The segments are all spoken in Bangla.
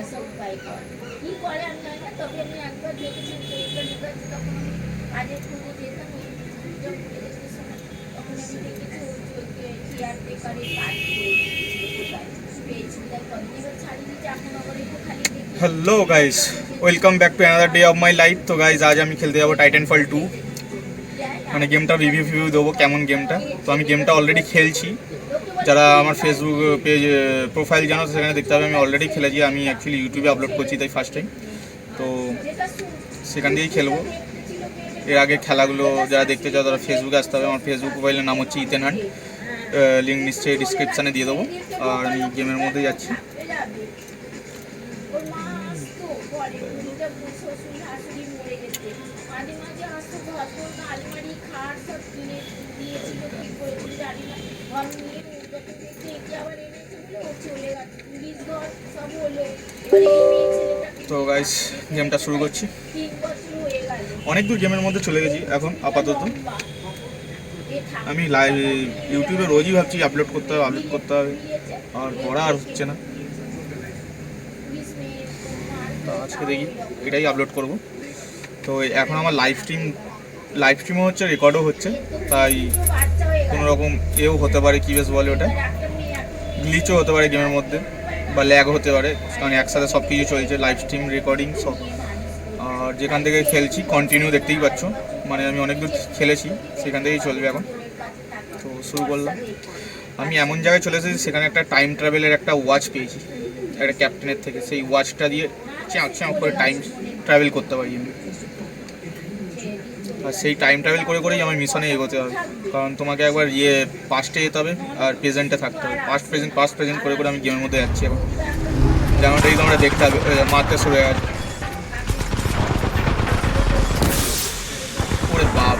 Hello guys, welcome back to another day of my life. तो गाइस आज আমি খেলতে যাব টাইটানফল 2। মানে গেমটা রিভিউ দেবো কেমন গেমটা। তো আমি গেমটা অলরেডি খেলছি, যারা আমার ফেসবুক পেজ প্রোফাইল জানো সেখানে দেখতে হবে আমি অলরেডি খেলেছি। আমি অ্যাকচুয়ালি ইউটিউবে আপলোড করছি তাই ফার্স্ট টাইম, তো সেখান দিয়েই খেলবো। এর আগে খেলাগুলো যারা দেখতে চাও তারা ফেসবুকে আসতে হবে। আমার ফেসবুক প্রোফাইলের নাম হচ্ছে ইথেন হান্ট, লিঙ্ক নিশ্চয়ই ডিসক্রিপশানে দিয়ে দেবো। আর আমি গেমের মধ্যে যাচ্ছি। তো গাইস গেমটা শুরু করছি। অনেক দূর গেমের মধ্যে চলে গেছি এখন আপাতত। আমি লাইভ ইউটিউবে রোজই ভাবছি আপলোড করতে হবে আর করা আর হচ্ছে না। তো আজকে দেখি এটাই আপলোড করব। তো এখন আমার লাইভ স্ট্রিমও হচ্ছে, রেকর্ডও হচ্ছে, তাই কোনো রকম এও হতে পারে, কি বেশ বলে ওটা, গ্লিচও হতে পারে গেমের মধ্যে বা ল্যাগ হতে পারে, কারণ একসাথে সব কিছু চলছে, লাইভ স্ট্রিম, রেকর্ডিং সব। আর যেখান থেকে খেলছি কন্টিনিউ দেখতেই পাচ্ছ, মানে আমি অনেক দূর খেলেছি, সেখান থেকেই চলবে এখন। তো শুরু করলাম। আমি এমন জায়গায় চলে এসেছি সেখানে একটা টাইম ট্রাভেলের একটা ওয়াচ পেয়েছি একটা ক্যাপ্টেনের থেকে। সেই ওয়াচটা দিয়ে চাঁক করে টাইম ট্রাভেল করতে পারি আমি। আর সেই টাইম ট্রাভেল করে করেই আমার মিশনে এগোতে হবে, কারণ তোমাকে একবার পাস্টে যেতে হবে আর প্রেজেন্টে থাকতে হবে। পাস্ট প্রেজেন্ট করে আমি গেমের মধ্যে যাচ্ছি এখন। যেমনটাই তোমরা দেখতে হবে, মারতে শুরু হয়ে গেছে। ওরে বাপ,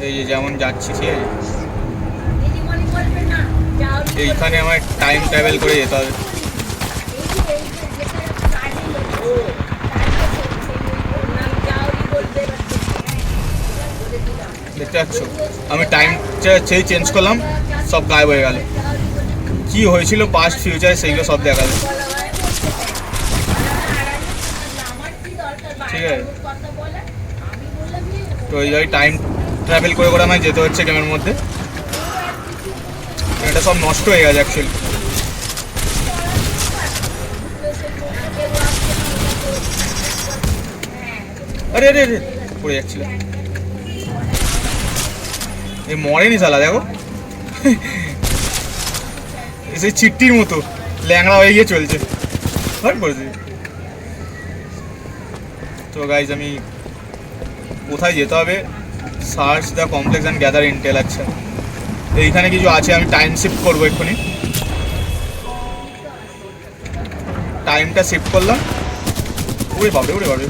এই যে যেমন যাচ্ছি, ঠিক আছে, এইখানে আমার টাইম ট্রাভেল করে যেতে হবে। দেখতে পাচ্ছ আমি টাইমটা সেই চেঞ্জ করলাম, সব গায়েব হয়ে গেল। কি হয়েছিল পাস্ট ফিউচারে সেইগুলো সব দেখাবে, ঠিক আছে। তো এই টাইম ট্রাভেল করে আমায় যেতে হচ্ছে গেমের মধ্যে। এটা সব নষ্ট হয়ে গেছে অ্যাকচুয়ালি। আরে আরে আরে পড়ে যাচ্ছিল, এ মরেনি শালা, দেখো সেই চিট্টির মতো ল্যাংড়া হয়ে গিয়ে চলছে। তো গাইজ আমি কোথায় যেতে হবে, search the complex and gather Intel. আচ্ছা এইখানে কিছু আছে, আমি টাইম শিফট করবো এক্ষুনি। টাইমটা শিফট করলাম। ওরে বাবরে, ওরে বাবরে,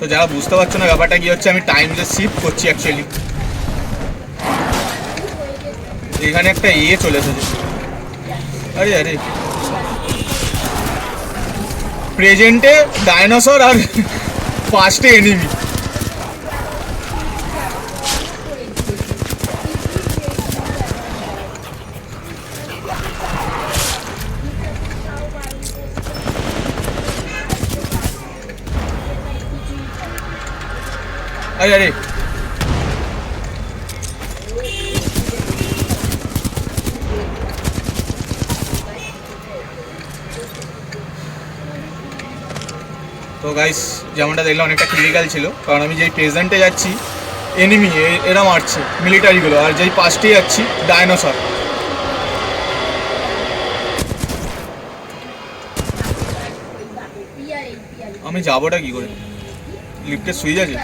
তো যারা বুঝতে পারছো না ব্যাপারটা কি হচ্ছে, আমি টাইম যে শিফট করছি অ্যাকচুয়ালি। এখানে একটা চলে এসেছে। আরে আরে, প্রেজেন্টে ডাইনোসর আর পাস্টে এনিমি। আরে আরে, তো গাইস যেমনটা দেখলাম অনেকটা ক্রিটিক্যাল ছিল, কারণ আমি যেই প্রেজেন্টে যাচ্ছি এনিমি এরা মারছে মিলিটারিগুলো, আর যেই পাস্টে যাচ্ছি ডাইনোসর। আমি যাবোটা কি করে? লিফটের সুইচ আছে?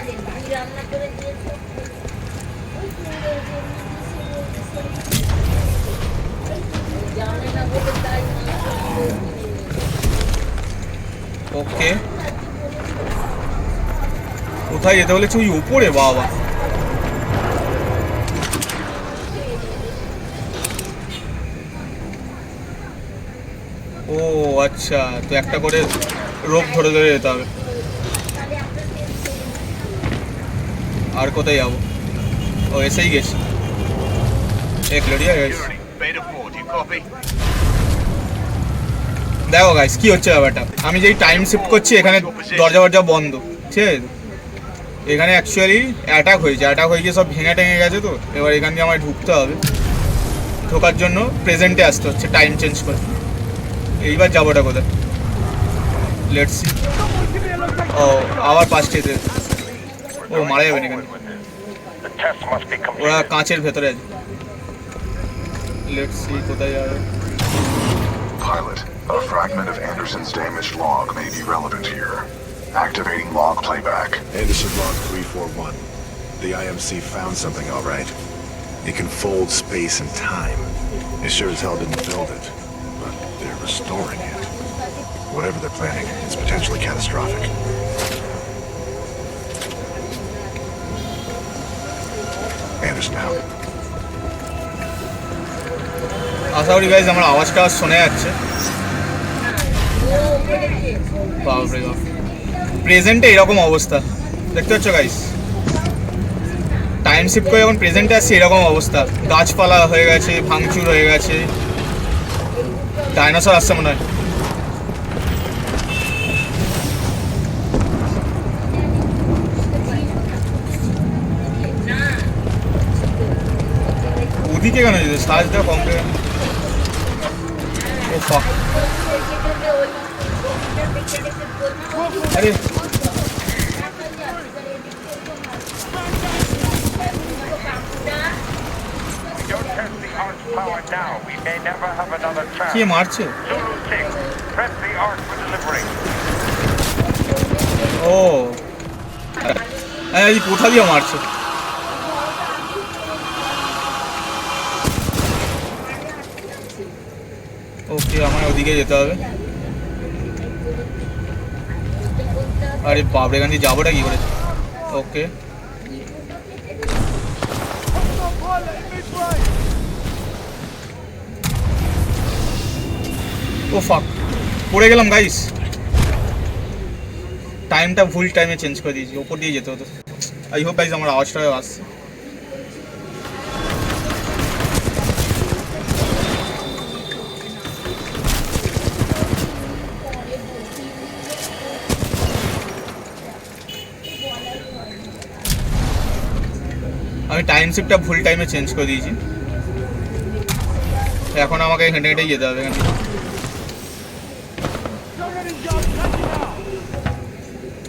ওকে, কোথায় যেতে বলেছে? ওই উপরে? বাবা, ও আচ্ছা, তো একটা করে রোপ ধরে ধরে যেতে হবে। আর কোথায় যাবো? ও এসেই গেছি। দেখো গাইস কি হচ্ছে ব্যাপারটা, আমি যেই টাইম শিফট করছি এখানে দরজা ফরজা বন্ধ, ঠিক আছে? এখানে অ্যাকচুয়ালি অ্যাটাক হয়েছে, অ্যাটাক হয়ে গিয়ে সব ভেঙে টেঙে গেছে। তো এবার এখান দিয়ে আমায় ঢুকতে হবে, ঢোকার জন্য প্রেজেন্টে আসতে হচ্ছে টাইম চেঞ্জ করে। এইবার যাবোটা কোথায়? Let's see. ও আবার পাঁচটিতে, ও মারা যাবে না এখানে, ওরা কাঁচের ভেতরে আছে। লেটস সি কোথায় যাবে। Pilot, a fragment of Anderson's damaged log may be relevant here. Activating log playback. Anderson log 341. The IMC found something, all right. It can fold space and time. It sure as hell didn't build it, but they're restoring it. Whatever they're planning, it's potentially catastrophic. Anderson out. আশা করি গাইজ আমার আওয়াজটা শোনা যাচ্ছে। বাপরে বাপ, প্রেজেন্টে এরকম অবস্থা দেখতে পাচ্ছ গাইজ। টাইম শিফট করে যখন প্রেজেন্টে আসছে এরকম অবস্থা, গাছপালা হয়ে গেছে, ভাঙচুর হয়ে গেছে, ডাইনোসর আসছে মনে হয়। ওদিকে কেন যেতে? সাজটা কম করে। ও ফাক, আরে কে মারছে? ও এই কোথা দিয়ে মারছে? ওকে, আমার ওদিকে যেতে হবে। আরে বাপরে, এখান দিয়ে যাবোটা কি করে? ওকে, ও ফাক, পড়ে গেলাম গাইস। টাইমটা ভুল টাইমে চেঞ্জ করে দিয়েছি, ওপর দিয়ে যেতে হতো। আই হোপ গাইস আমার আওয়াজটা আসছে। আমি টাইম শিফটটা ভুল টাইমে চেঞ্জ করে দিয়েছি, এখন আমাকে হেঁটে হেঁটেই যেতে হবে এখানে।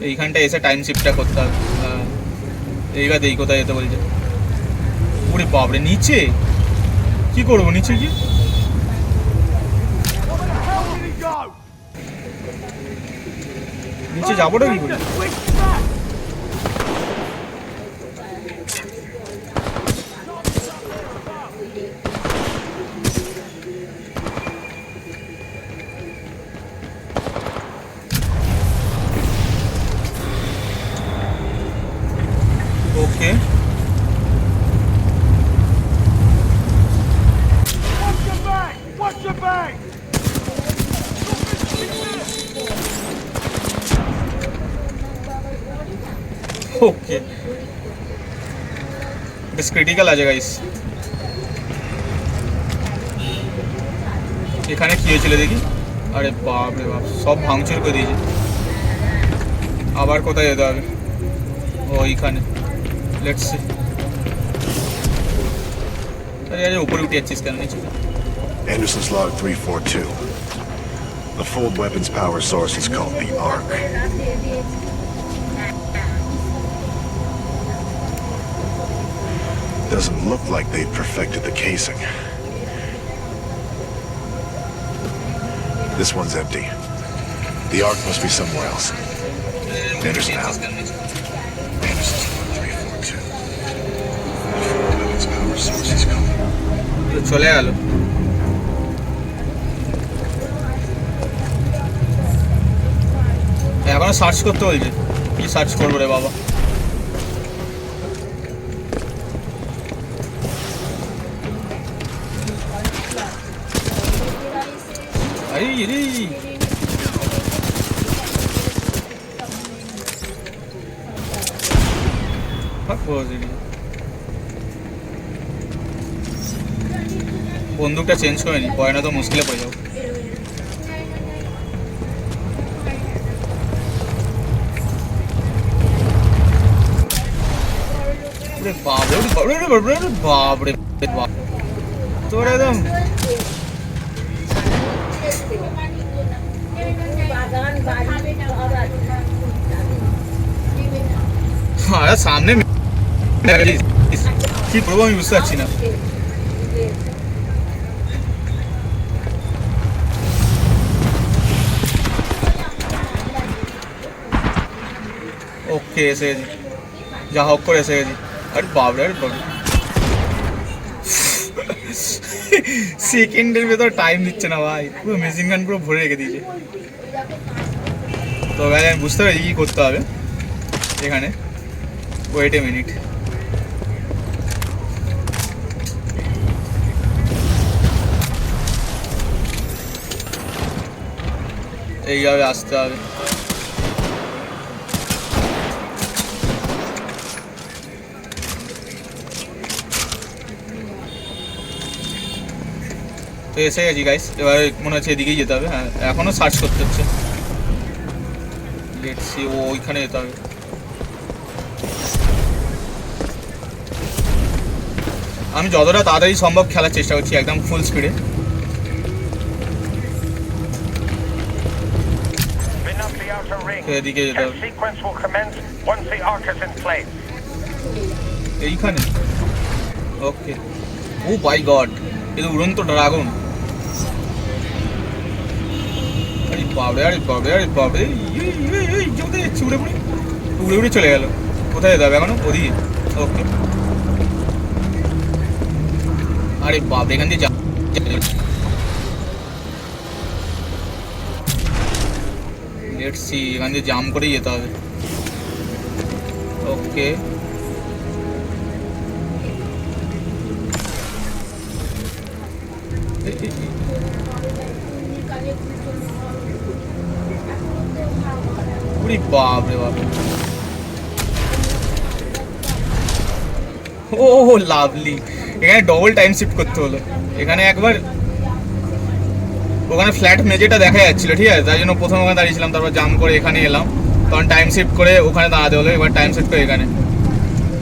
এইখানটা এসে টাইম শিফটটা করতে হবে। এইবার এই কোথায় যেতে বলছে? ওরে বাপরে, নিচে কি করবো? নিচে কি নিচে যাবোটা কি করে? ওকে, ওকে, বেশ ক্রিটিক্যাল আছে গাইস। এখানে কি হয়েছিল দেখি? আরে বাপ রে বাপ, সব ভাঙচুর করে দিয়েছে। আবার কোথায় যেতে হবে? ওইখানে। Let's see. আরে উপরে উঠে যাচ্ছিস কেন? নিচে। Anderson's log 342. The fold weapons power source is called the Ark. Doesn't look like they've perfected the casing. This one's empty. The Ark must be somewhere else. Anderson out. Anderson's 342. Weapons power source is coming. চলে গেল। এখনো সার্চ করতে বলছে, কি সার্চ করবো রে বাবা? আরে রে বন্দুকটা চেঞ্জ করে নি, পরে না তো মুশকিলে পড়ে যাবো। বাবরে বাবরে বাবরে বাবরে বাপ, তোর একদম হ্যাঁ সামনে কি করবো আমি বুঝতে পারছি না। ওকে এসে গেছি, যা হোক করে এসে গেছি। আরে বাবরে আরে বাবরে, সেকেন্ডের ভেতর টাইম দিচ্ছে না ভাই, পুরো মেশিন গান পুরো ভরে রেখে দিয়েছে। তো ভাই আমি বুঝতে পারি কী করতে হবে এখানে। ওয়েট এ মিনিট, এইভাবে আসতে হবে। তো এসে গেছি গাইস, এবার মনে হচ্ছে এদিকেই যেতে হবে। হ্যাঁ এখনও সার্চ করতে হচ্ছে। লেটস সি, ওইখানে যেতে হবে। আমি যতটা তাড়াতাড়ি সম্ভব খেলার চেষ্টা করছি, একদম ফুল স্পিডে। এদিকে যেতে হবে। এইখানে ওকে। ও মাই গড, এ তো উড়ন্ত ড্রাগন। আরে বাবরে আরে বাবরে আরে বাবরে, কোথায় যাচ্ছি? উড়ে উড়ে উড়ে উড়ে চলে গেল। কোথায় যেতে হবে এখনো? ওদিকে। ওকে আরে বাবরে, এখান দিয়ে যা, লেটস সি, এখান দিয়ে জাম্প করেই যেতে হবে। ওকে বাপরে বাপ, ও লাভলি। এখানে ডবল টাইম শিফট করতে হলো। এখানে একবার ওখানে ফ্ল্যাট মেঝেটা দেখা যাচ্ছিল, ঠিক আছে, তাই জন্য প্রথম ওখানে দাঁড়িয়েছিলাম, তারপর জাম্প করে এখানে এলাম, তখন টাইম শিফট করে ওখানে দাঁড়াতে হলো। এবার টাইম শিফট করে এখানে,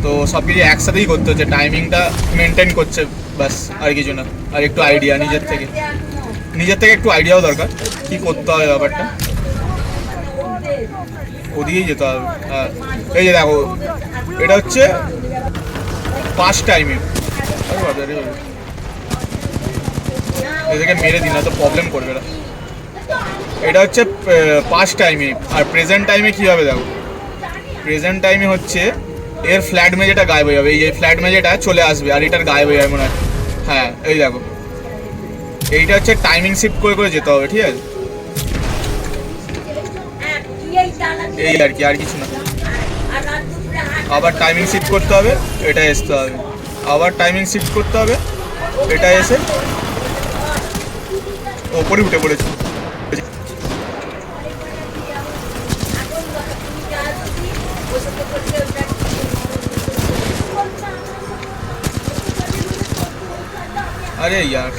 তো সব কিছু একসাথেই করতে হচ্ছে, টাইমিংটা মেনটেন করছে ব্যাস, আর কিছু না। আর একটু আইডিয়া নিজের থেকে একটু আইডিয়াও দরকার কি করতে হবে ব্যাপারটা। ওদিকেই যেতে হবে। হ্যাঁ এই যে দেখো, এটা হচ্ছে ফার্স্ট টাইমে। এদেরকে মেরে দিন না তো প্রবলেম করবে না। এটা হচ্ছে পাস্ট টাইমে। আর প্রেজেন্ট টাইমে কী হবে দেখো, প্রেজেন্ট টাইমে হচ্ছে এর ফ্ল্যাট মেজেটা গায়েব হয়ে যাবে, এই যে ফ্ল্যাট মেজেটা চলে আসবে আর এটার গায়েব হয়ে যাবে মনে হয়। হ্যাঁ এই দেখো, এইটা হচ্ছে টাইমিং শিফট করে করে যেতে হবে, ঠিক আছে, এই আর কি, আর কিছু না। আবার টাইমিং শিফট করতে হবে, এটা আসতে হবে, আবার টাইমিং শিফট করতে হবে, এটা এসে ওপরে উঠে পড়েছে। আরে ইয়ার,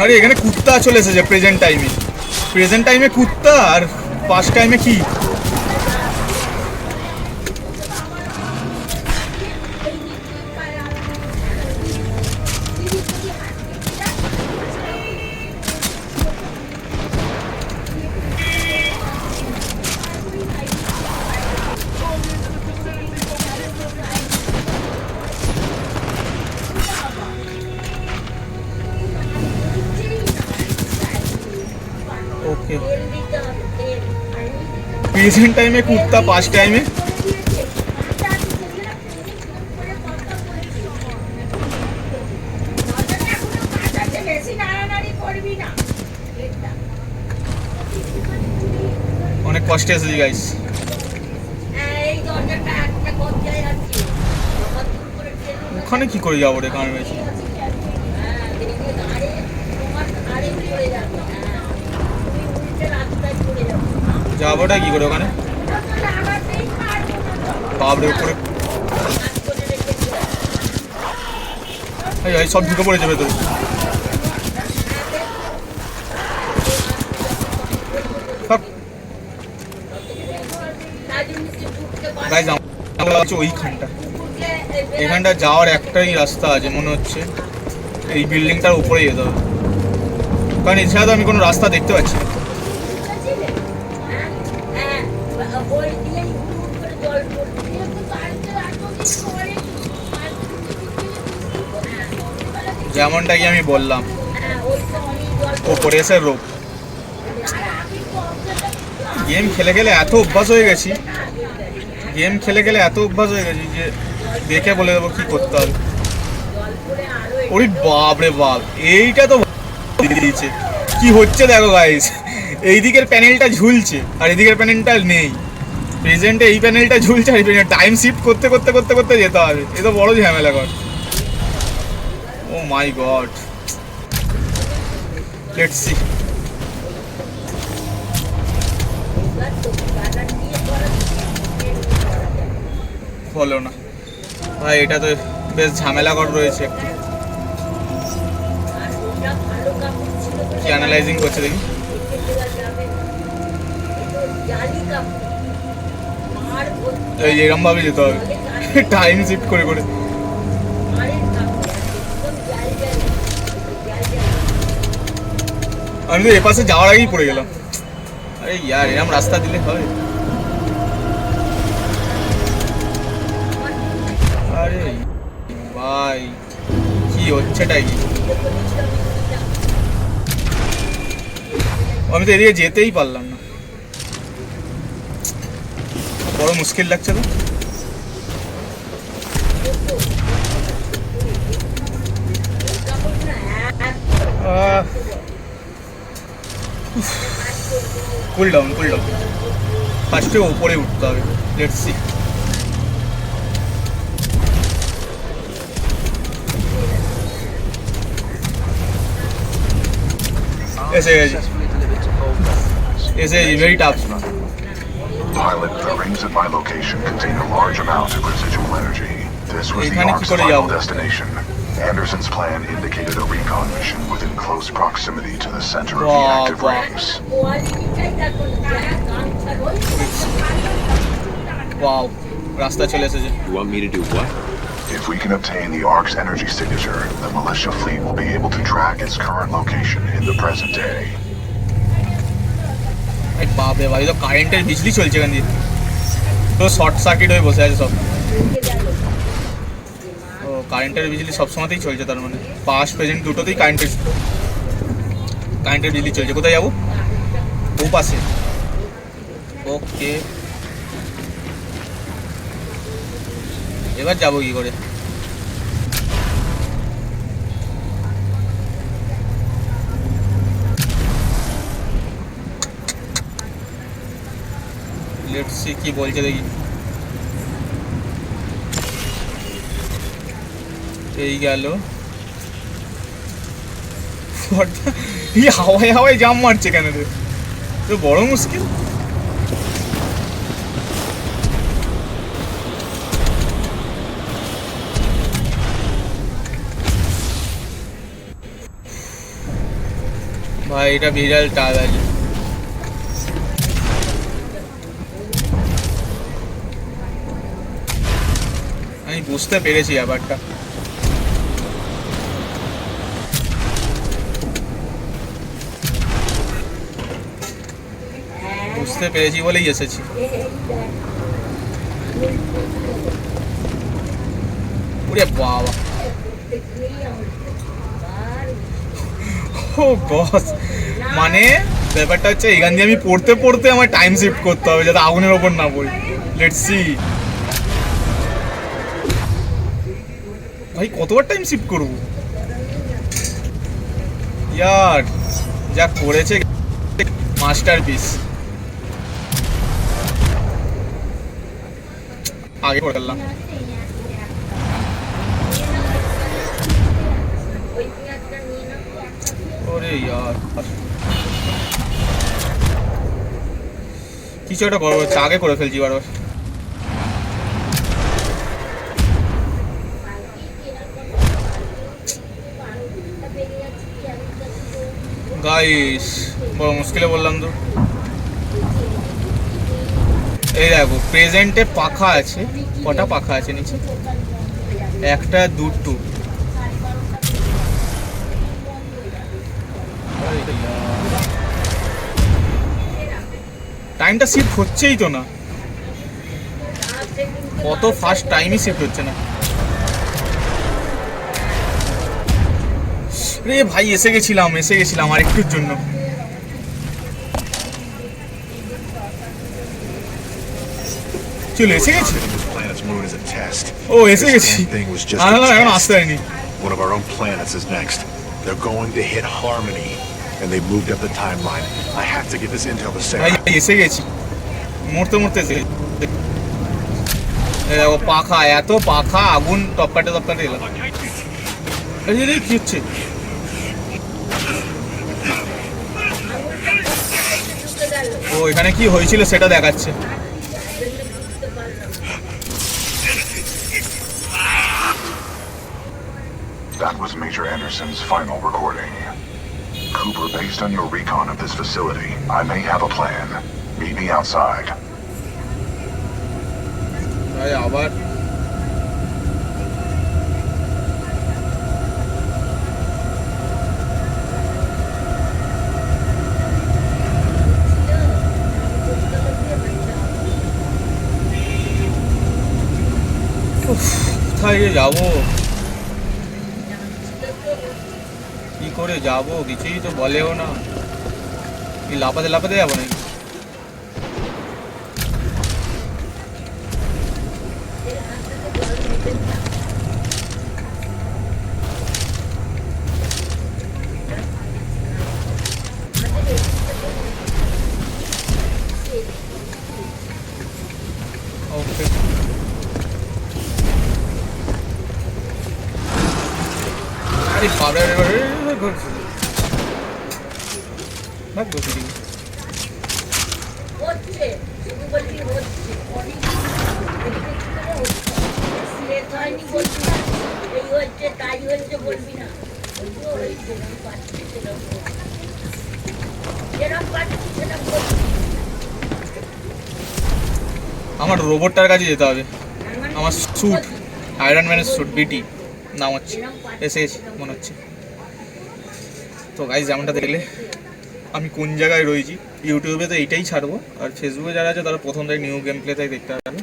আরে এখানে কুত্তা চলে এসেছে প্রেজেন্ট টাইমে কুত্তা, আর পাস্ট টাইমে কি? प्रेजेंट टाइम में कुत्ता पास्ट टाइम में অনেক কষ্টে এসেছি গাইস। ওখানে কি করে যাবো রে কারণ রয়েছে যাবোটা কি করে ওখানে বাবরে উপরে সব ঢুকে পড়েছে ভেতরে। ওইখানটা এখানটা যাওয়ার একটাই রাস্তা আছে মনে হচ্ছে, এই বিল্ডিংটার উপরে যেতে হবে, কারণ এছাড়া তো আমি কোনো রাস্তা দেখতে পাচ্ছি না। যেমনটা কি আমি বললাম ওপরে এসে রোগ গেম খেলে খেলে এত অভ্যাস হয়ে গেছি যে দেখে বলে দেবো কি করতে হবে। ওরে বাপ রে বাপ, এইটা তো দিয়েছে কি হচ্ছে দেখো গাইস, এই দিকের প্যানেলটা ঝুলছে আর এদিকের প্যানেলটা নেই। প্রেজেন্টে এই প্যানেলটা ঝুলছে আর এই টাইম শিফট করতে করতে করতে করতে যেতে হবে, এ তো বড় ঝামেলা কর। ও মাই গড, লেটস সি। বলো না ভাই, এটা তো বেশ ঝামেলাকর রয়েছে একটু। কি অ্যানালাইজিং করছে দেখি, এই এরকম ভাবে যেতে হবে টাইম শিফট করে করে। আমি তো এপাশে যাওয়ার আগেই পড়ে গেলাম। আরে ইয়ার, এরকম রাস্তা দিলে হয়? আরে ভাই কি হচ্ছেটাই কি, আমি তো এদিকে যেতেই পারলাম না, বড় মুশকিল লাগছে তো। কুল ডাউন ফার্স্টে উপরে উঠতে হবে, let's see. Very tough. Pilot, the rings at my location contain a large amount of residual energy. This was the এখানে কি ARC's করে final যাবো? destination. Anderson's plan indicated a recon mission within close proximity to the center of the Wow, active wow. rings. Wow, রাস্তা চলে এসেছে। You want me to do what? If we can obtain the ARC's energy signature, the militia fleet will be able to track its current location in the present day. এই বাপ রে ভাই, তো কারেন্টের বিজলি চলছে এখান দিয়ে, তো শর্ট সার্কিট হয়ে বসে আছে সব। ও কারেন্টের বিজলি সবসময়তেই চলছে, তার মানে পাস্ট প্রেজেন্ট দুটোতেই কারেন্টের বিজলি চলছে। কোথায় যাবো? ও পাশে, ওকে। এবার যাবো কি করে? লেটস সি কি বলছে দেখি। এই গেল, এই হাওয়ায় জাম মারছে কেন রে, তো বড় মুশকিল। ভাই এটা বিড়াল টাল আছে। আমি বুঝতে পেরেছি ব্যাপারটা। বুঝতে পেরেছি বলেই এসেছি। ওরে বাবা, ও বস, মানে ব্যাপারটা হচ্ছে এখান দিয়ে আমি পড়তে পড়তে আমার টাইম শিফট করতে হবে যাতে আগুনের ওপর না পড়ি। লেটস সি ভাই কতবার টাইম শিফট করবো ইয়ার, যা করেছে মাস্টারপিস। আগে করে ফেললাম। ওরে ইয়ার, কিছু একটা করবো, আগে করে ফেলছি বারবার। গাইস বড় মুশকিলে বললাম তো। এই দেখো প্রেজেন্টে পাখা আছে, কটা পাখা আছে নিচে? একটা, দুটো। টাইমটা শিফট হচ্ছেই তো না, কত ফাস্ট টাইমই শিফট হচ্ছে না। রে ভাই এসে গেছিলাম আর একটুর জন্য। চলে এসে গেছি। This planet's moon is a test. ও এসে This গেছি। damn thing was just না a এখন test. আসতে হয়নি। One of our own planets is next. They're going to hit Harmony, and they moved up the timeline. I have to get this intel to ভাই Sarah. এসে গেছি, মরতে এসে গেছি। এই দেখো পাখা, এত পাখা, আগুন টপকাটে এলাম। এই কি হচ্ছে? ও এখানে কি হয়েছিল সেটা দেখাচ্ছে। That was Major Anderson's final recording. Cooper, based on your recon of this facility, I may have a plan. Meet me outside. ভাই আবার কোথায় যাবো, কি করে যাবো, কিছুই তো বলেও না। কি লাপাতে যাবো নাকি? ওকে আরে বাবরে ঘুরছি না ঘুরছি। হচ্ছে শুধু বলবি হচ্ছে অনেক সিলেট হয়নি বলবি না, এই হচ্ছে তাই হচ্ছে বলবি না, ওইগুলো হয়েছে যেরকম পাচ্ছি সেরকম বলবি। আমার রোবটটার কাছে যেতে হবে। আমার স্যুট, আয়রন ম্যানের স্যুট, বিটি নাম হচ্ছে, এসে গেছি মনে হচ্ছে। তো গাইজ যেমনটা দেখলে আমি কোন জায়গায় রয়েছি, ইউটিউবে তো এইটাই ছাড়বো, আর ফেসবুকে যারা আছে তারা প্রথম থেকে নিউ গেম প্লেটাই দেখতে পাবে।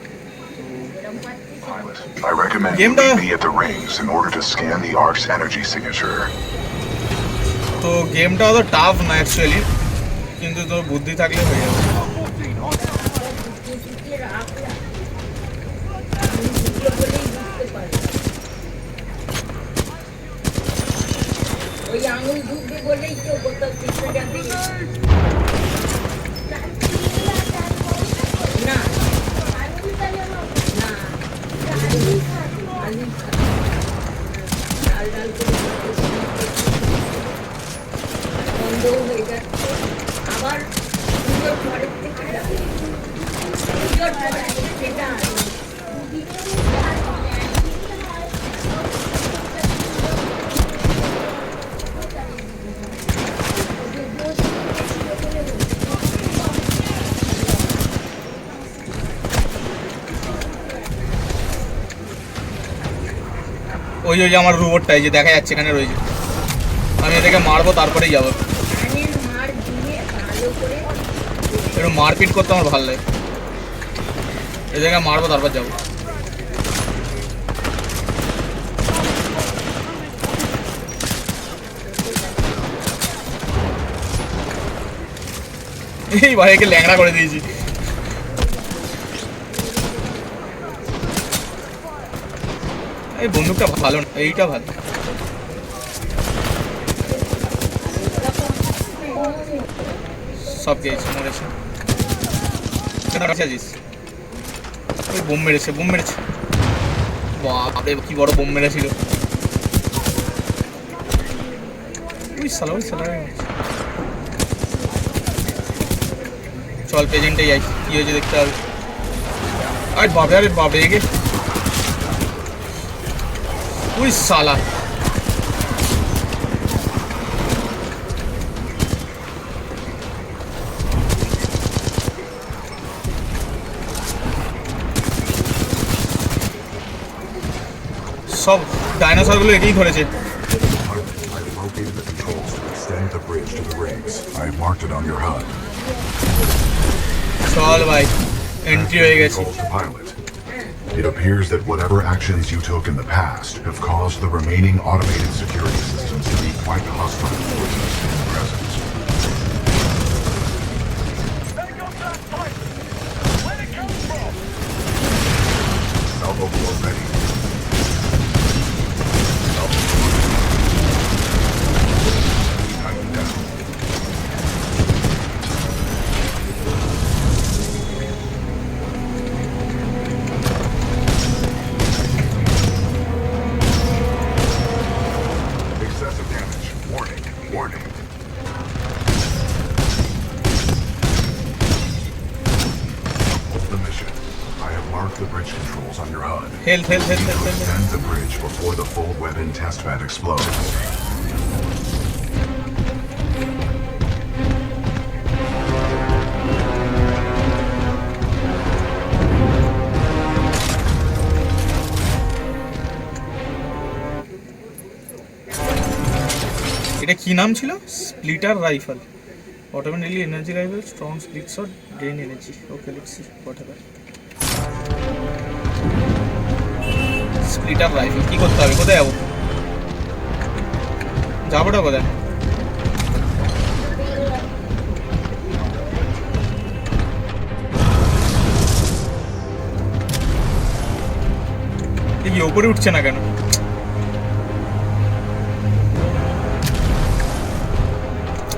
Pilot, I recommend you Game meet da- me at the rings in order to scan the Ark's energy signature. তো গেমটা অত টাফ না অ্যাকচুয়ালি, কিন্তু তোর বুদ্ধি থাকলে হয়ে যাবে। ওই আঙুল ঢুকবে বলেই তো কোথাও পিছনে যাবে না, না আলু ডাল ডাল করে বন্ধও হয়ে যাচ্ছে, আবার পুজোর পরের থেকে যাবে, পুজোর পরে সেটা ওই ওই যে আমার রোবটটাই যে দেখা যাচ্ছে এখানে রয়েছে, আমি এটাকে মারবো তারপরেই যাবো। ধানের মার দিয়ে ভালো করে একটু মারপিট করতে আমার ভালো লাগে, এই জায়গায় মারবো তারপর যাবো। এই ভাইকে ল্যাংড়া করে দিয়েছি। এই বন্দুকটা ভালো না, এইটা ভালো। সব পেয়েছি, মরেছে। আছিস ওই বোম মেরেছে, বোম মেরেছে। বাপরে কি বড় বোম মেরেছিল। ওই সালা, ওই সালা। চল প্রেজেন্টে যাই, কি হয়েছে দেখতে হবে। আরে বাপরে, আরে বাপরে এগে। ওই সালা, সব ডাইনোসরগুলো একেই ধরেছে। I've located the controls to extend the bridge to the rings. I've marked it on your HUD. চল ভাই, এন্ট্রি হয়ে গেছে। Controls to pilot. It appears that whatever actions you took in the past have caused the remaining automated security systems to be quite hostile towards us in the present. Salvo blow ready. Tighten down. Excessive damage. Warning. Warning. The mission. I have marked the bridge controls on your HUD. Health health health health health. Extend the bridge before the fold weapon test bed explodes. এটা কি নাম ছিল? Splitter rifle, automatically energy rifle, strong split shot, drain energy. Okay let's see what ever. Splitter rifle কি করতে হবে? কোথায় যাবো? যাবোটা কোথায়? এই কি ওপরে উঠছে না কেন?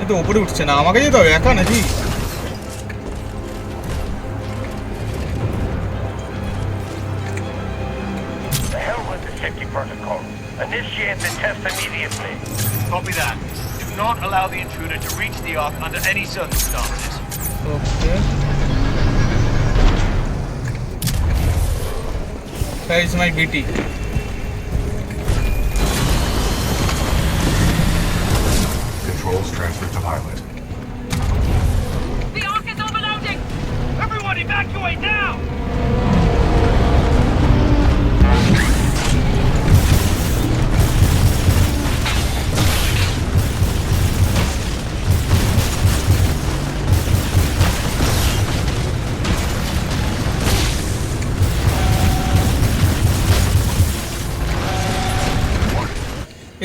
এই তো ওপরে উঠছে না, আমাকে যেতে হবে একা নাকি? The hell with the safety protocol. Initiate the test immediately. Copy that. Do not allow the intruder to reach the Ark under any circumstances. Okay. Where is my BT? Controls transferred to pilot. The Ark is overloading! Everyone evacuate now!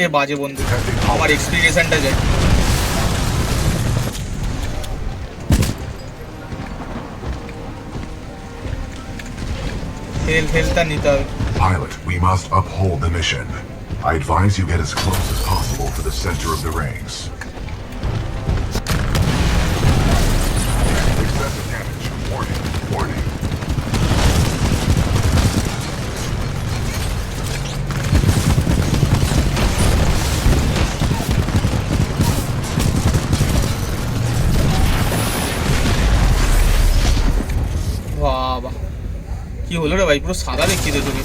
এ বাজে বন্ধু, আমার এক্সপিরিয়েশনটা যায়। হেলথটা নিতে হবে। Pilot, we must uphold the mission. I advise you get as close as possible to the center of the rings. Excessive damage. Warning. Warning. বাবা কি হলো রে ভাই, পুরো সাদা দেখছি তো চোখে,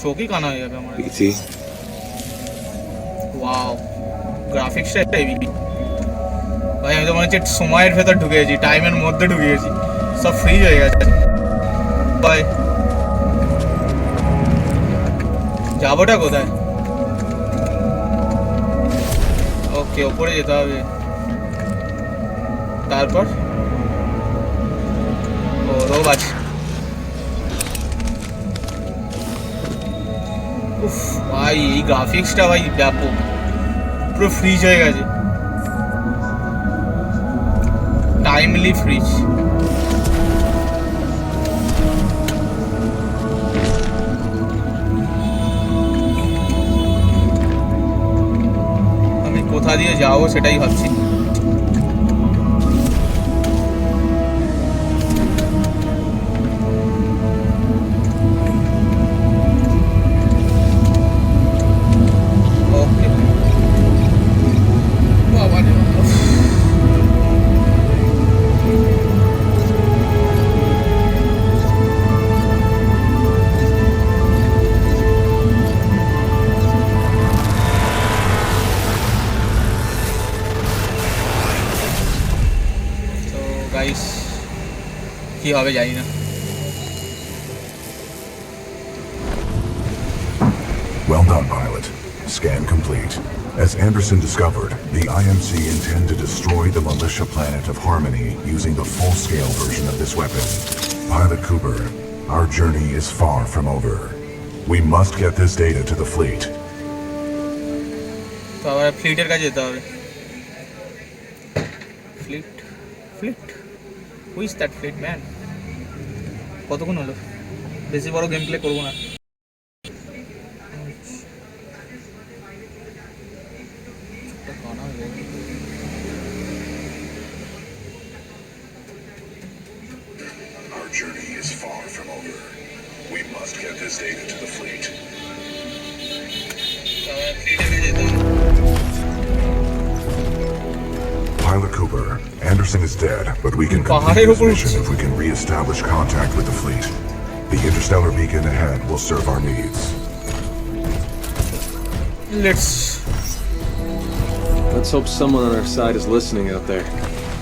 চোখই কানা হয়ে যাবে আমার। ওয়াও, গ্রাফিক্সটা হেভি ভাই। আমি তো মনে হচ্ছে সময়ের ভেতর ঢুকে গেছি, টাইমের মধ্যে ঢুকে গেছি, সব ফ্রিজ হয়ে গেছে ভাই। যাবোটা কোথায়? ওকে, ওপরে যেতে হবে। তারপর ও রোব আছে। উফ ভাই, এই গ্রাফিক্সটা ভাই ব্যাপক, পুরো ফ্রিজ হয়ে গেছে। Timely fridge. আমি কোথা দিয়ে যাবো সেটাই ভাবছি। ওকে বাবা রে। তো গাইস কি হবে জানি না। Well done, pilot. Scan complete. As Anderson discovered, the IMC intend to destroy the militia planet of Harmony using the full-scale version of this weapon. Pilot Cooper, our journey is far from over. We must get this data to the fleet. তো আবার ফ্লিটের কাছে যেতে হবে। Fleet fleet who's that fleet man. কতক্ষণ হলো? বেশি বড় গেম প্লে করবো না। Our journey is far from over. We must get this data to the fleet. Pilot Cooper, Anderson is dead, but we can complete this mission if we can re-establish contact with the fleet. The interstellar beacon ahead will serve our needs. Let's hope someone on our side is listening out there.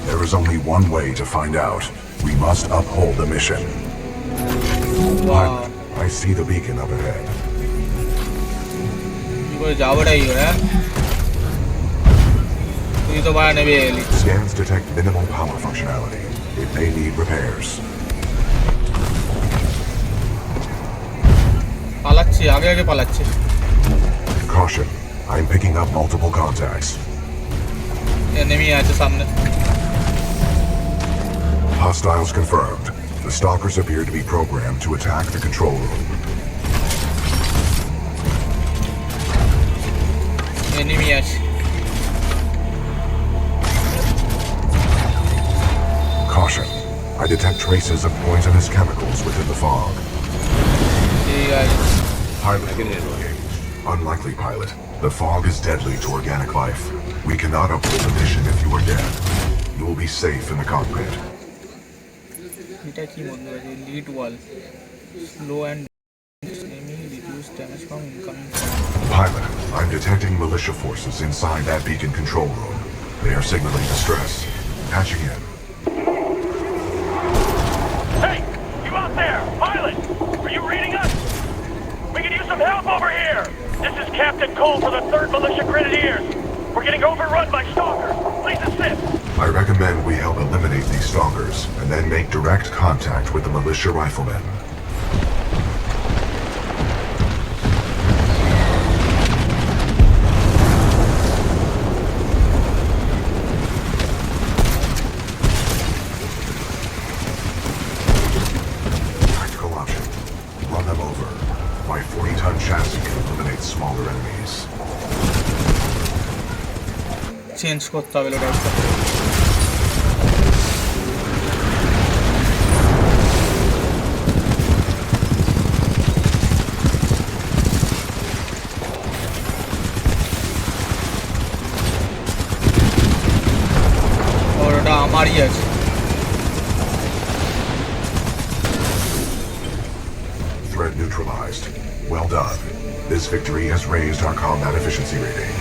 There is only one way to find out. We must uphold the mission. Pilot, I see the beacon up ahead. কি করে যাবোটাই করে? তুই তো বাড়া নেবে এলি। Scans detect minimal power functionality. It may need repairs. পালাচ্ছে, আগে আগে পালাচ্ছে। Caution, I'm picking up multiple contacts. Enemy আছে সামনে। Hostiles confirmed. The stalkers appear to be programmed to attack the control room. Enemy আছে। Caution, I detect traces of poisonous chemicals within the fog. ঠিক আছে। Pilot engaged. Unlikely, pilot. The fog is deadly to organic life. We cannot uphold the mission if you are dead. You will be safe in the cockpit. এটা কি বন্ধু আছে? Lead wall slow and enemy reduce damage from incoming. Pilot, I'm detecting militia forces inside that beacon control room. They are signaling distress. Patching in. Hey, you out there, pilot! Are you reading us? We could use some help over here. This is Captain Cole for the 3rd Militia Grenadiers. We're getting overrun by stalkers. Please assist. I recommend we help eliminate these stalkers and then make direct contact with the militia riflemen. Tactical option. Run them over. My 40-ton chassis can eliminate smaller enemies. Change করতে হবে লোকটা। ওটা আমারই আছে। Threat neutralized. Well done. This victory has raised our combat efficiency rating.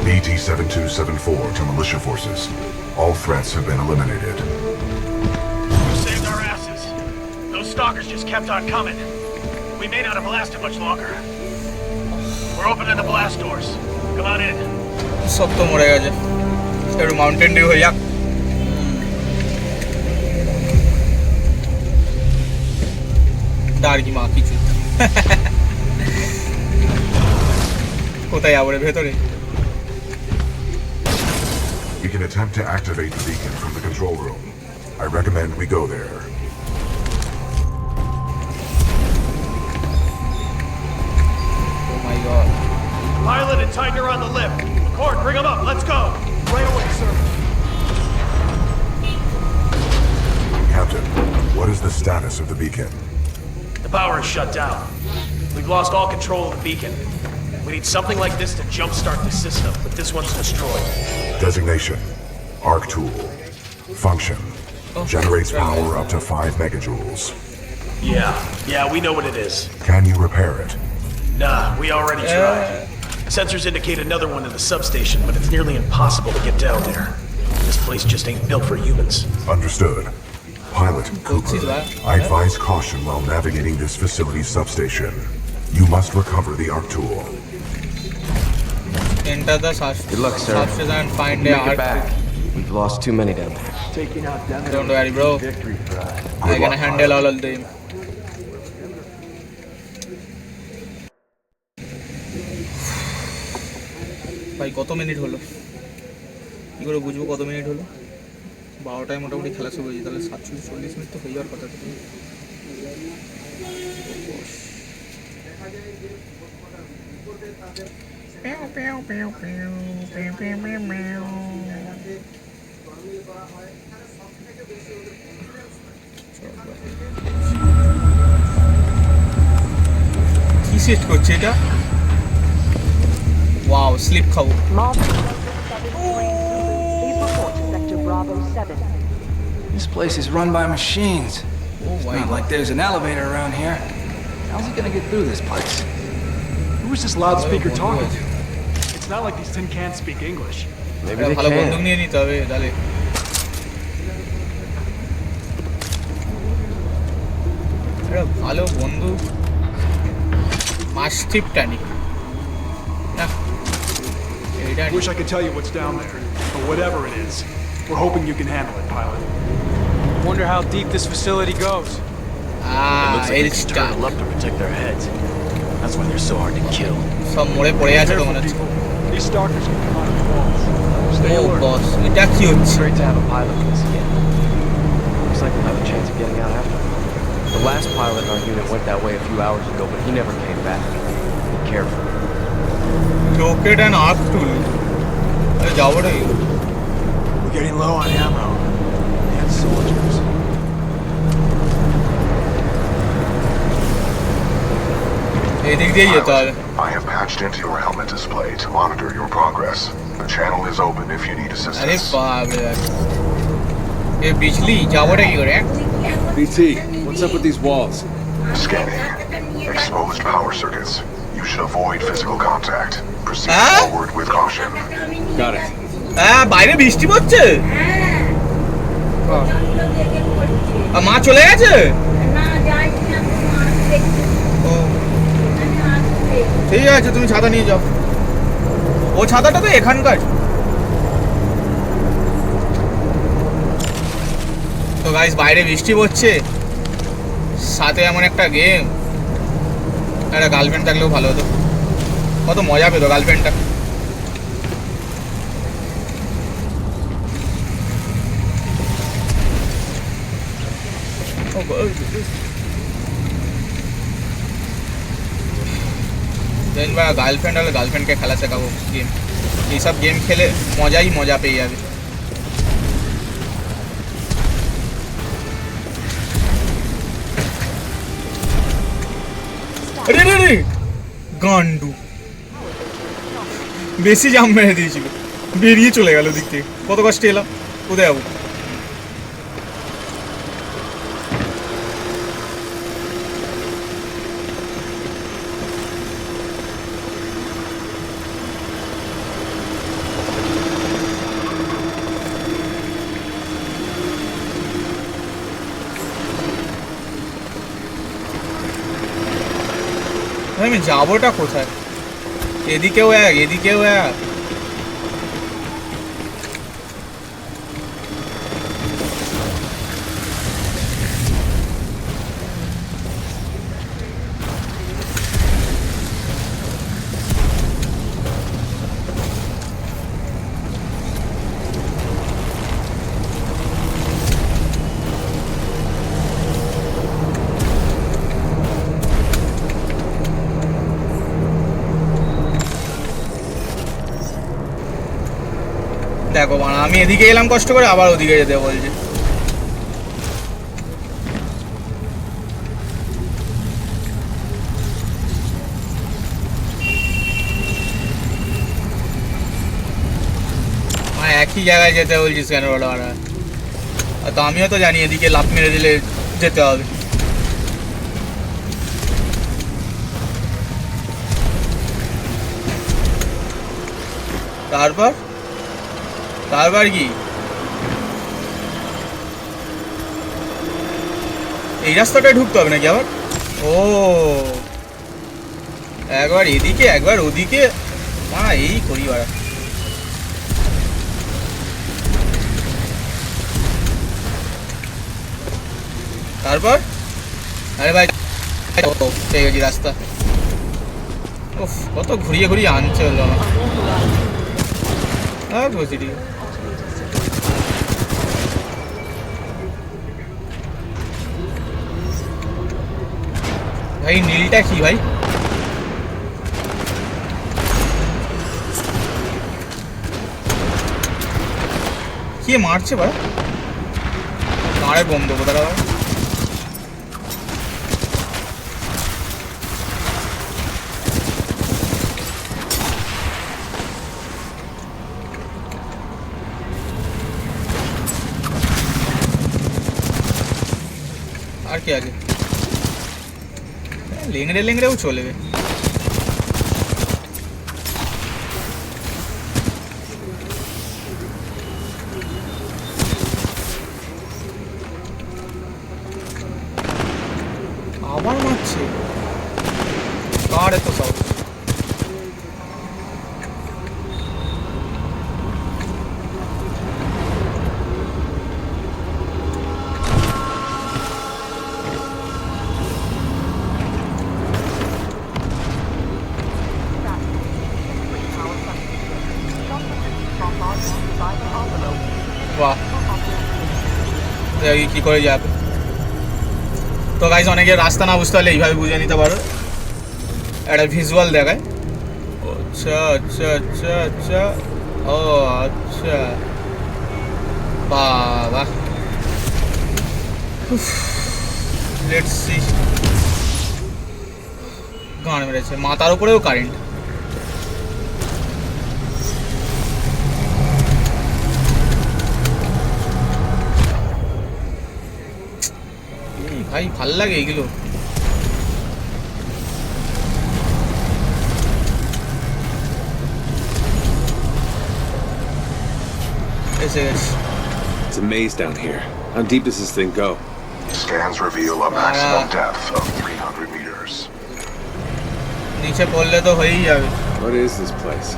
BT-7274 to militia forces. All threats have been eliminated. You saved our asses. Those stalkers just kept on coming. We may not have lasted much longer. We're opening the blast doors. Come on in. সব তো মরে গেছে। একটু মাউন্টেন ডিউ হয়ে যাক। ডার্কি মা কিছু কোথায় যাবো রে? ভেতরে We can attempt to activate the beacon from the control room. I recommend we go there. Oh my god. Pilot and Titan are on the lift. McCord, bring them up. Let's go. Right away, sir. Captain, what is the status of the beacon? The power is shut down. We've lost all control of the beacon. We need something like this to jumpstart the system, but this one's destroyed. Designation: Arc Tool. Function: generates power up to 5 megajoules. Yeah, we know what it is. Can you repair it? Nah, we already tried. Sensors indicate another one in the substation, but it's nearly impossible to get down there. This place just ain't built for humans. Understood. Pilot Cooper, is that? I advise caution while navigating this facility's substation. You must recover the Arc Tool. Enter the Good luck, sir. substation and find the Make it arc. back. We've lost too many down there. Don't worry, bro. I Good can luck, handle pilot. all of them. ভাই কত মিনিট হলো? কি করে বুঝবো কত মিনিট হলো? 12টায় মোটামুটি খেলা শুরু হয়েছে, তাহলে 47-40 মিনিট তো হয়ে যাওয়ার কথা। কি সেট করছে এটা? ওয়াও, স্লিপ খাবো। Please report to Sector Bravo 7. This place is run by machines. Oh, It's why not not? like there's an elevator around here. How's he gonna get through this place? Who is this loudspeaker talking to? It's not like these tin cans speak English. Maybe একটা they ভালো বন্দুক can. নিয়ে নিতে হবে তাহলে। একটা ভালো বন্দুক, মাস্টিপ টানি না, এইটা Wish I could tell you what's down there, but whatever it is, we're hoping you can handle it, pilot. Wonder how deep this facility goes. এলস্টার Turtle up to protect their heads. That's why they're so hard to kill. সব মরে পড়ে আছে তো মনে হচ্ছে। These stalkers can come out of the walls. Stay O alert. বস, এটা কি হচ্ছে? Great to have a pilot with us again. Looks like we'll have a chance of getting out after. The last pilot in our unit went that way a few hours ago, but he never came back. Be careful. Rocket and arc tool, আরে যাবো রে। We're getting low on ammo and soldiers. এদিক দিয়েই যেতে হবে। Pilot, I have patched into your helmet display to monitor your progress. The channel is open if you need আরে assistance. বাপরে, এ বিজলি যাবোটা কি করে? BT, what's up with these walls? Scanning. Exposed power circuits. You should avoid physical contact. Proceed Huh? forward with caution. Got it. হ্যাঁ, বাইরে বৃষ্টি পড়ছে। আর মা চলে গেছে? না যাইনি না, মা দেখছি ও, আমি আসছি। ঠিক আছে, তুমি ছাতা নিয়ে যাও। ও ছাতাটা তো এখানকার। তো গাইস, বাইরে বৃষ্টি পড়ছে, সাথে এমন একটা গেম, একটা গার্লফ্রেন্ড থাকলেও ভালো হতো। কত মজা পেতো গার্লফ্রেন্ডটা। গার্লফ্রেন্ড হলে গার্লফ্রেন্ডকে খেলা শেখাবো গেম। এইসব গেম খেলে মজা পেয়ে যাবে। আরে রে রে, গান্ডু বেশি জাম মেরে দিয়েছিল, বেরিয়ে চলে গেল দিক থেকে। কত কষ্টে এলাম, কোথায় যাবো? আমি যাবোটা কোথায়? এদিকেও এদিকেও দেখো মানে আমি এদিকে এলাম কষ্ট করে, আবার ওদিকে যেতে বলছে। মানে একই জায়গায় যেতে বলছিস কেন বলো? তো আমিও তো জানি এদিকে লাফ মেরে দিলে যেতে হবে। তারপর তারপর কি এই রাস্তাটায় ঢুকতে হবে নাকি আবার? ও একবার এদিকে একবার ওদিকে, হ্যাঁ এই করি বাড়া। তারপর আরে ভাই পেয়ে গেছি রাস্তা। উফ কত ঘুরিয়ে ঘুরিয়ে আনছে হলো আমার। আর বলছি ঠিক ভাই নীলটা কি ভাই? কে মারছে ভাই? কারে বোম দেবো তারা ভাই? আর কি আছে? লেংড়ে লেংড়েও চলবে। আবার মারছে কার এত সাহস? বাহ কি করে যাবে? তো গাইস অনেকে রাস্তা না বুঝতে পারলে এইভাবে বুঝে নিতে পারো, একটা ভিজুয়াল দেখায়। আচ্ছা আচ্ছা আচ্ছা আচ্ছা ও আচ্ছা বাহ লেটস সি। গান মেরেছে, মাথার উপরেও কারেন্ট। ভাই ভাল লাগে এগুলো। It's a maze down here. How deep does this thing go? Scans reveal a maximum depth of 300 meters. নিচে পড়লে তো হয়েই যাবে। What is this place?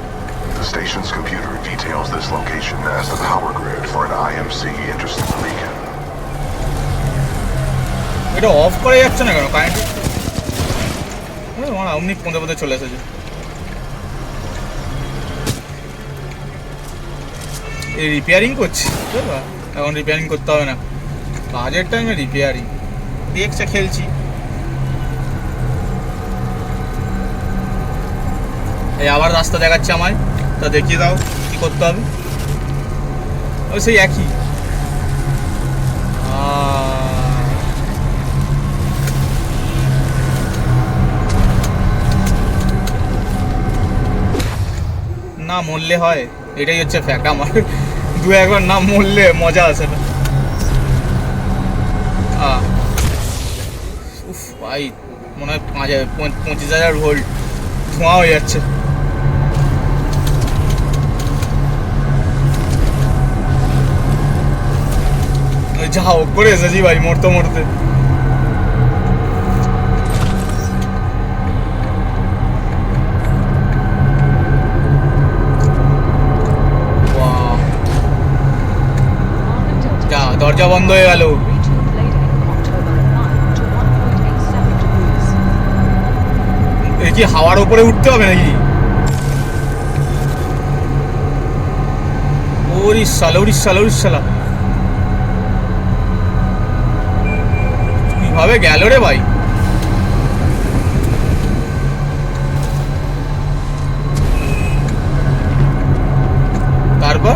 The station's computer details this location as the power grid for an IMC interstellar beacon. এটা অফ করে যাচ্ছে না কেন কারেন্ট? আমার অমনি পদে পদে চলে এসেছে। এই রিপেয়ারিং করছি, এখন রিপেয়ারিং করতে হবে না, কাজের টাইমে রিপেয়ারিং দেখছে খেলছি। এই আবার রাস্তা দেখাচ্ছে আমায়, তা দেখিয়ে দাও কি করতে হবে। ও সেই একই না মরলে হয়, এটাই হচ্ছে ফ্যাক্ট। আমার দু একবার না মরলে মজা আসে না। উফ ভাই মনে হয় 25,000 ভোল্ট ধোঁয়া হয়ে যাচ্ছে। যা হোক করে এসেছি ভাই মরতে মরতে। যা দরজা বন্ধ হয়ে গেল। এ কি হাওয়ার উপরে উঠতে হবে নাকি? ওরিশালা ওরিশালা ওরিশালা কিভাবে গেল রে ভাই? তারপর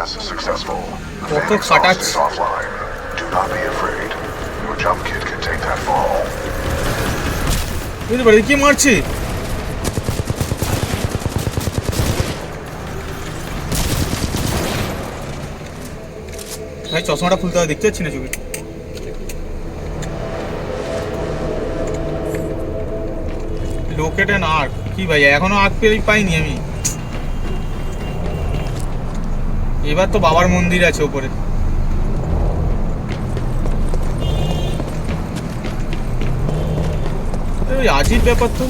Bypass successful. The কত fan exhaust খাটাচ্ছে। is offline. Do not be afraid. Your jump kit can take that fall. বুঝতে পারি কি মারছি? ভাই চশমাটা খুলতে হবে, দেখতে পাচ্ছি না চোখে। লোকেট অ্যান্ড আর্ক কি ভাই, এখনো আর্ক পাইনি আমি। এবার তো বাবার মন্দির আছে ওপরে। ওই আজীব ব্যাপার তো।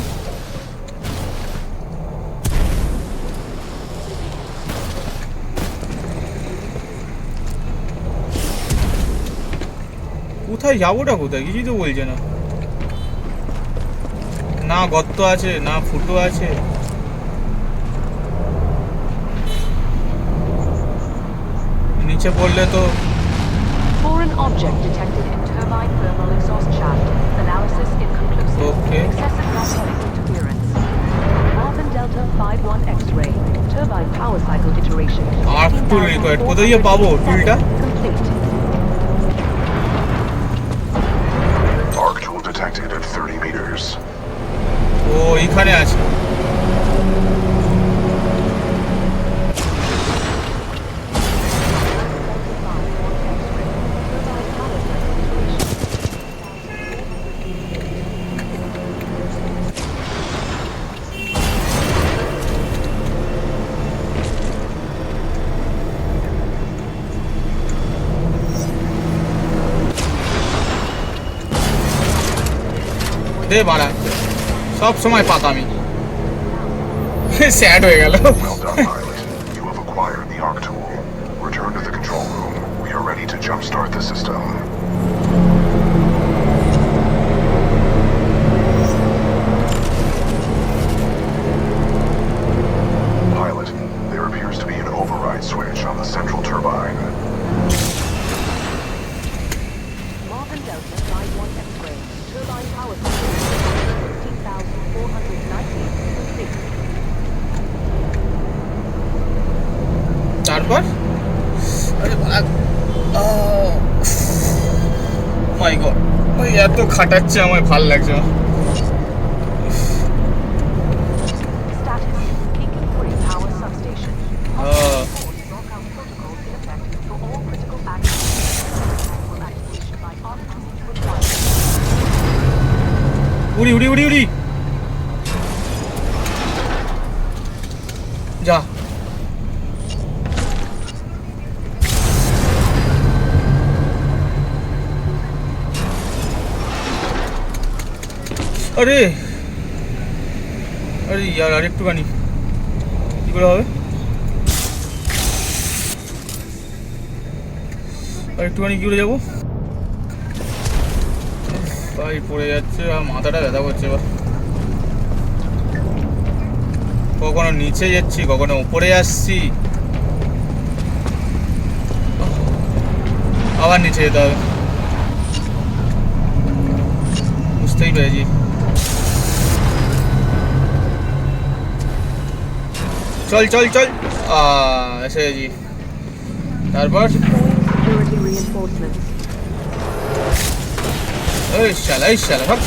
কোথায় যাবোটা কোথায় কিছুই তো বলছে না। না গর্ত আছে না ফুটো আছে। নিচে পড়লে তো Foreign object detected in turbine thermal exhaust shaft. Analysis inconclusive. Okay. Excessive magnetic interference. Marvin Delta 51 X-ray. Turbine power cycle iteration. Arc tool required. কোথায় গিয়ে পাবো টুলটা? Complete. Arc tool detected at 30 meters. ও এইখানে আছে। দে বাড়া, সব সময় পাতামি। স্যাড হয়ে গেল। Well done, pilot. You have acquired the Arc tool. Return to the control room. We are ready to jumpstart the system. Pilot, there appears to be an override switch on the central turbine. Marvin Delta 51 X-ray. Turbine power cycle. 15,490. Complete. তারপর মাই গড, ওই এত খাটাচ্ছে আমায়, ভাল লাগছে না। Status. Beacon 3 power substation. Lockout protocol in effect for all critical access. Will activation by arc tools required. উড়ি উড়ি উড়ি উড়ি যা। আরে আরে ইয়ার আরেকটুখানি কি করে হবে? আরেকটুখানি কি করে যাবো? ভাই পড়ে যাচ্ছে আর মাথাটা ব্যথা করছে। এবার কখনো নিচে যাচ্ছি, কখনো উপরে আসছি, আবার নিচে যেতে হবে। বুঝতেই পেরেছি। চল চল চল, এসে গেছি। তারপর Security reinforcements. এই শালা ভাগ।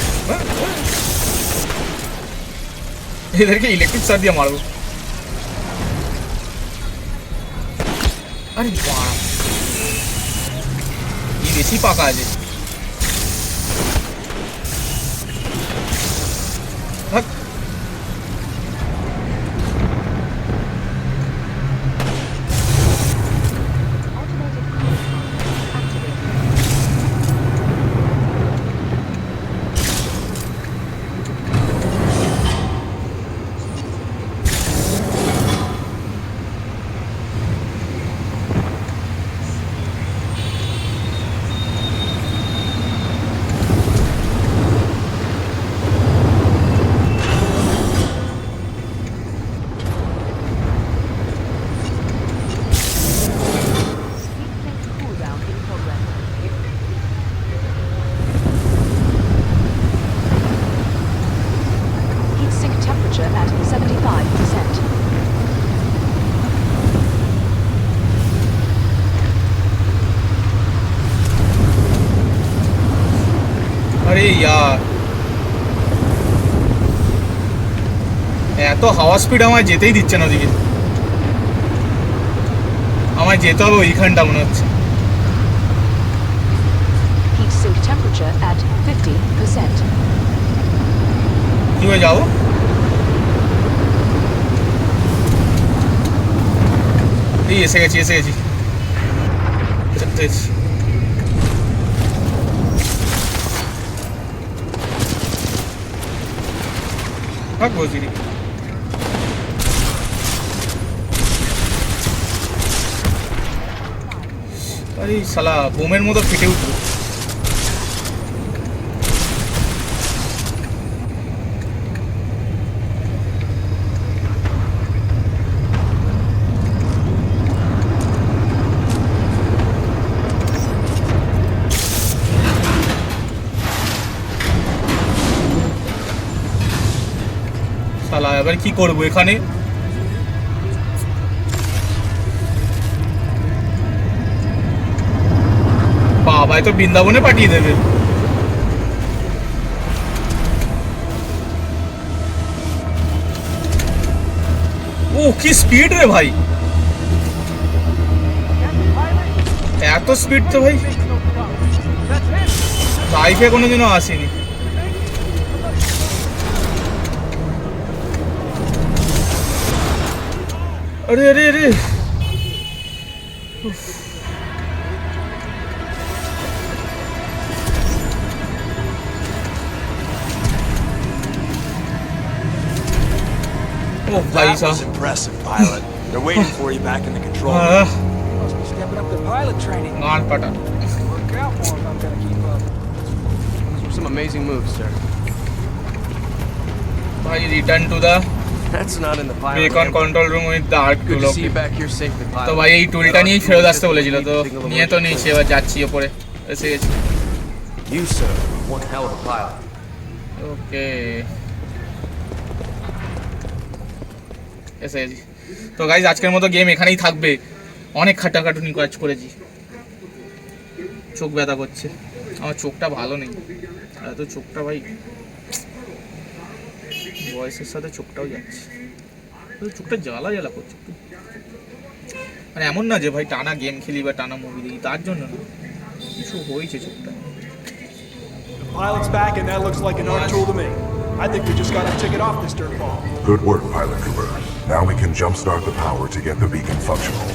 এদেরকে ইলেকট্রিক সার দিয়ে মারবো। আরে বাহ, কি বেশি পাকা আছে। ভাগ। Automated cruise mode activated. আরে ইয়ার, এত হাওয়া স্পিড আমায় যেতেই দিচ্ছে না ওদিকে। আমায় যেতে হবে ওইখানটা মনে হচ্ছে। Heat sink temperature at 50%. কি হয়ে যাবো? এই এসে গেছি আরে শালা বোমের মতো ফেটে উঠলো। শালা এবার কি করবো এখানে? বাবা তো বৃন্দাবনে পাঠিয়ে দেবে। ও কি স্পিড রে ভাই, এত স্পিড তো ভাই লাইফে কোনোদিনও আসেনি। अरे अरे अरे That was impressive, pilot. They're waiting for you back in the control room. Must be stepping up the pilot training. गान पटा। Look out for if I'm gonna keep up. Those were some amazing moves, sir. भाई return to the That's not in the pilot. Beacon control room with the arc Good tool. to see you back here safely, pilot. তো ভাই এই টুলটা নিয়ে ফেরত আসতে বলেছিল, তো নিয়ে তো নিয়েছি, এবার যাচ্ছি ওপরে, এসে গেছি। You, sir, one hell of a pilot. ওকে এসে গেছি। তো গাইজ আজকের মতো গেম এখানেই থাকবে। অনেক খাটাখাটুনি কাজ করেছি, চোখ ব্যথা করছে, আমার চোখটা ভালো নেই। এত চোখটা ভাই বয়সের সাথে চোখটাও যাচ্ছে, চোখটা জ্বালা জ্বালা করছে। মানে এমন না যে ভাই টানা গেম খেলি বা টানা মুভি দেখি, তার জন্য না, কিছু হয়েছে চোখটা। The pilot's back, and that looks like an arc tool to me. I think we just got to take it off this dirtball. Good work, Pilot Cooper. Now we can jumpstart the power to get the beacon functional.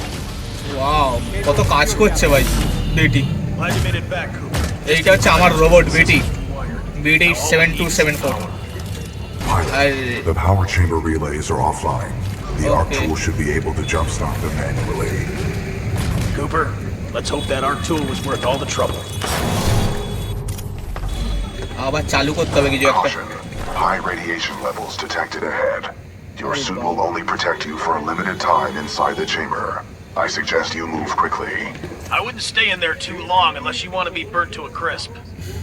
Wow, কত কাজ করছে ভাই বেটি। Glad you made it back, Cooper. এইটা হচ্ছে আমার robot Beti, BD 7274। Pilot, the power chamber relays are offline. The arc tool should be able to jumpstart them manually. Cooper, let's hope that arc tool was worth all the trouble. আবার চালু করতে হবে কিছু একটা। Caution. High radiation levels detected ahead. Your suit will only protect you for a limited time inside the chamber. I suggest you move quickly. I wouldn't stay in there too long unless you want to be burnt to a crisp.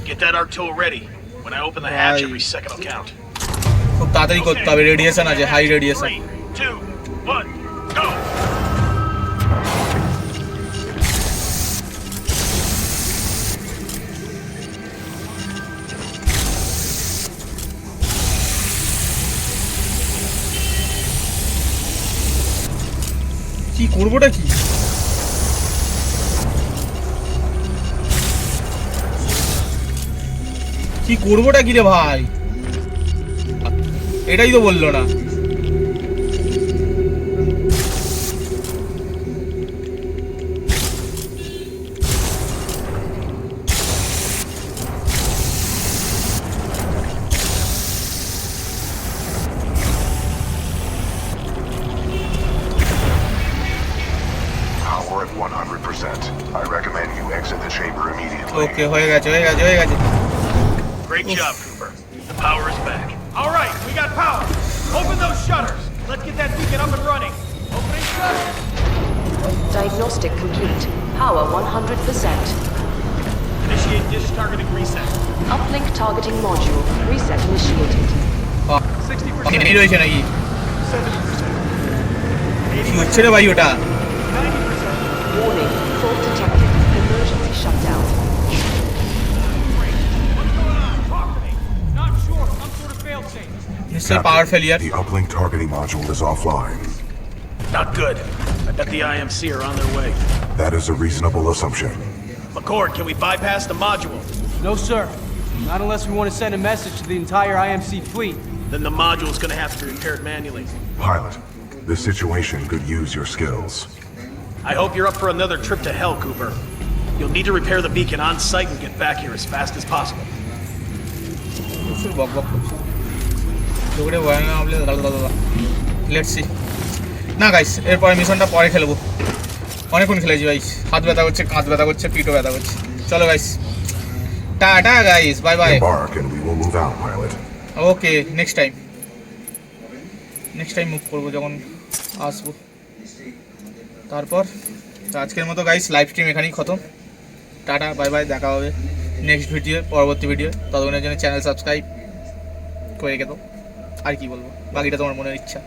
Get that arc tool ready. When I open the hatch, every second will count. খুব তাড়াতাড়ি করতে হবে, রেডিয়েশন আছে, হাই রেডিয়েশন। 3, 2, 1, go! কি করবোটা কি? কি করবোটা কি রে ভাই? এটাই তো বললো না। Power at 100%. I recommend you exit the chamber immediately. ওকে, হয়ে গেছে হয়ে গেছে হয়ে গেছে। Great job, Cooper. The power is back. All right, we got power. Open those shutters. Let's get that beacon up and running. Opening shutters. Diagnostic complete. Power 100%. Initiate dish targeting reset. Uplink targeting module. Reset initiated. 60%. এই রয়েছে নাকি? 70%. কি হচ্ছে রে ভাই ওটা? 90%. Warning. Fault detected. Emergency shutdown. What's going on? Talk হচ্ছে পাওয়ার failure. The uplink targeting module is offline. Not good. I bet the IMC are on their way. That is a reasonable assumption. McCord, can we bypass the module? No, sir. Not unless we want to send a message to the entire IMC fleet. Then the module's gonna have to be repaired manually. Pilot, this situation could use your skills. I hope you're up for another trip to hell, Cooper. You'll need to repair the beacon on site and get back here as fast as possible. Let's see. না গাইস, এরপরে মিশনটা পরে খেলবো। অনেকক্ষণ খেলেছি ভাই, হাত ব্যথা করছে, কাঁধ ব্যথা করছে, পিঠও ব্যথা করছে। চলো guys, tata guys, bye bye. Embark and we will move out, pilot. Okay, next time move করবো যখন আসবো। তারপর আজকের মতো গাইস লাইভ স্ট্রিম এখানেই খতম। টাটা বাই বাই, দেখা হবে নেক্সট ভিডিও, পরবর্তী ভিডিও। ততক্ষণের জন্য চ্যানেল সাবস্ক্রাইব করে রেখে দাও। আর কি বলবো, বাকিটা তোমার মনের ইচ্ছা।